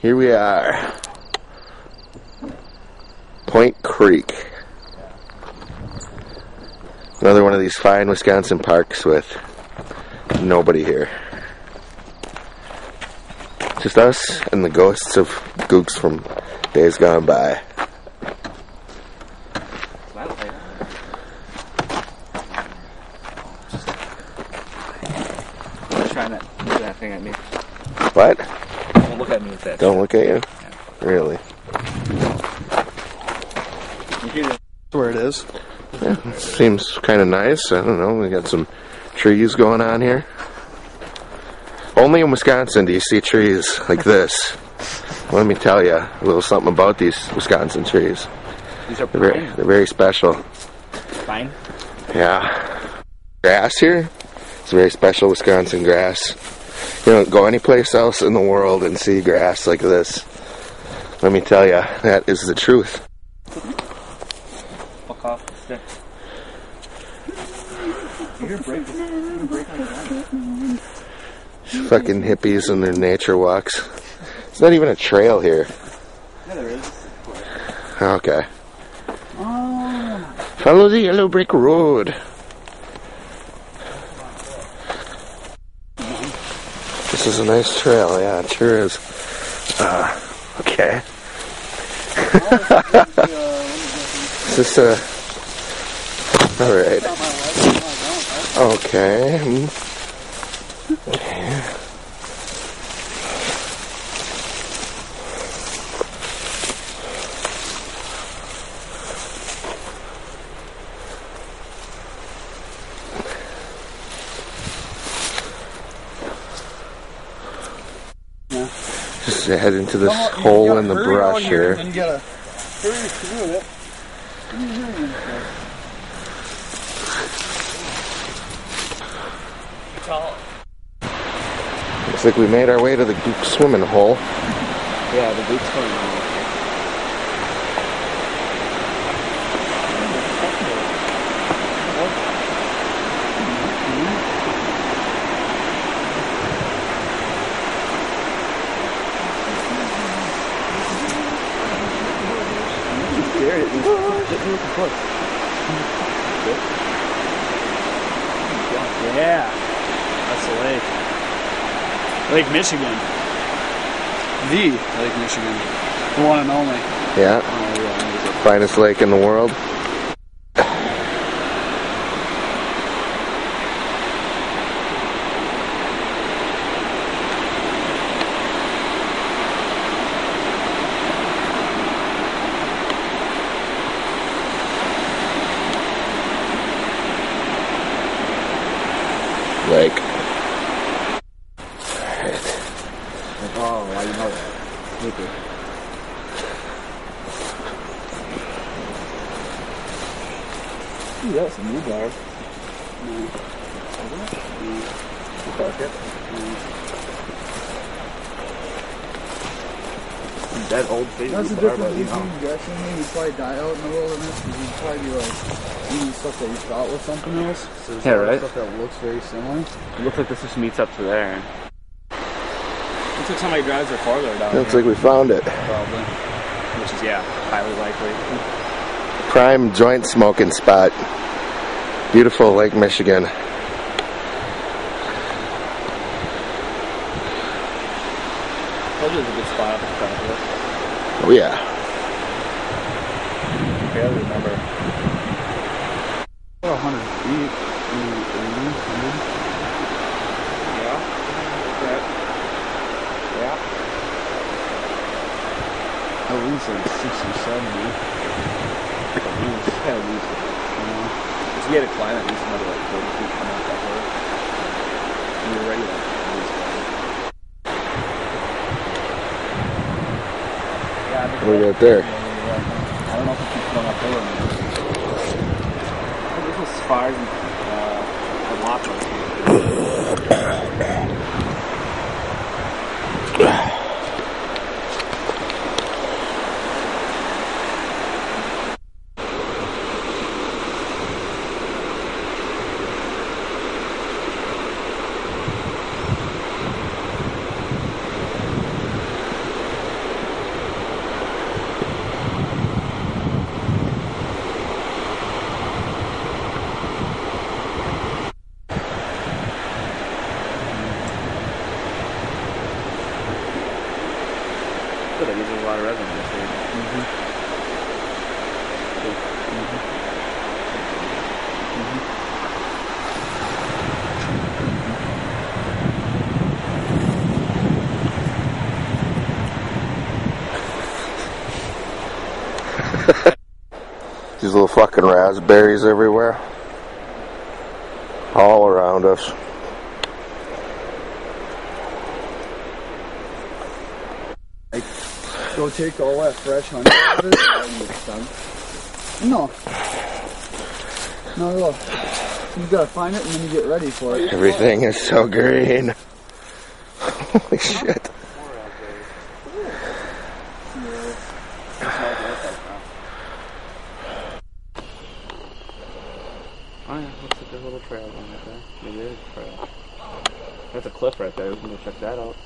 Here we are. Point Creek. Another one of these fine Wisconsin parks with nobody here. Just us and the ghosts of gooks from days gone by. Trying to do that thing at me. What? Don't look at me with that. Don't look at you? Yeah. Really? That's where it is. Yeah, seems kind of nice. I don't know. We got some trees going on here. Only in Wisconsin do you see trees like this. Let me tell you a little something about these Wisconsin trees. These are They're very special. pine. Yeah. Grass here? It's very special Wisconsin grass. You don't go anyplace else in the world and see grass like this. Let me tell you, that is the truth. Fuck off the stick. You're gonna break on the Fucking hippies and their nature walks. It's not even a trail here. Yeah, there is. Okay. Oh. Follow the yellow brick road. This is a nice trail, yeah, it sure is. Okay. Is this alright. Okay. Okay. Just head into this hole in the brush here. And you gotta hurry through it. Looks like we made our way to the gook swimming hole. Yeah, the boot's going on. Yeah, that's the lake. Lake Michigan. The Lake Michigan. The one and only. Yeah. Oh, yeah. Finest lake in the world. Lake. Alright. Oh, why you know that? Okay. Ooh, that's a new bar. That old baby That's the bar, difference but you between know. guessing me. You'd probably die out in the wilderness because you'd probably be like eating stuff that you thought was something else. So there's Yeah, a lot of right? stuff that looks very similar. It looks like this just meets up to there. Looks like somebody drives their four-wheeler down Looks here. like we found it. Probably. Which is, yeah, highly likely. Prime joint smoking spot. Beautiful Lake Michigan. Probably is a good spot up at the top of this. Oh yeah. I barely remember. 100 feet. 100. Yeah. Okay. Yeah. At least like 60, 70. At least. At least. If you had to climb at least another like 40 feet coming up that hill. And you're ready like at least. Yeah, What do we got there? I don't know if it keeps going uphill or not. This is as far as the lock was. Good, that uses a lot of resin. These little fucking raspberries everywhere. All around us. Go take all that fresh honey out of it. No. No, look. You gotta find it and then you get ready for it. Everything is so green. Holy shit. Oh yeah, looks like there's a little trail going right there. Maybe there's a trail. That's a cliff right there, we can go check that out.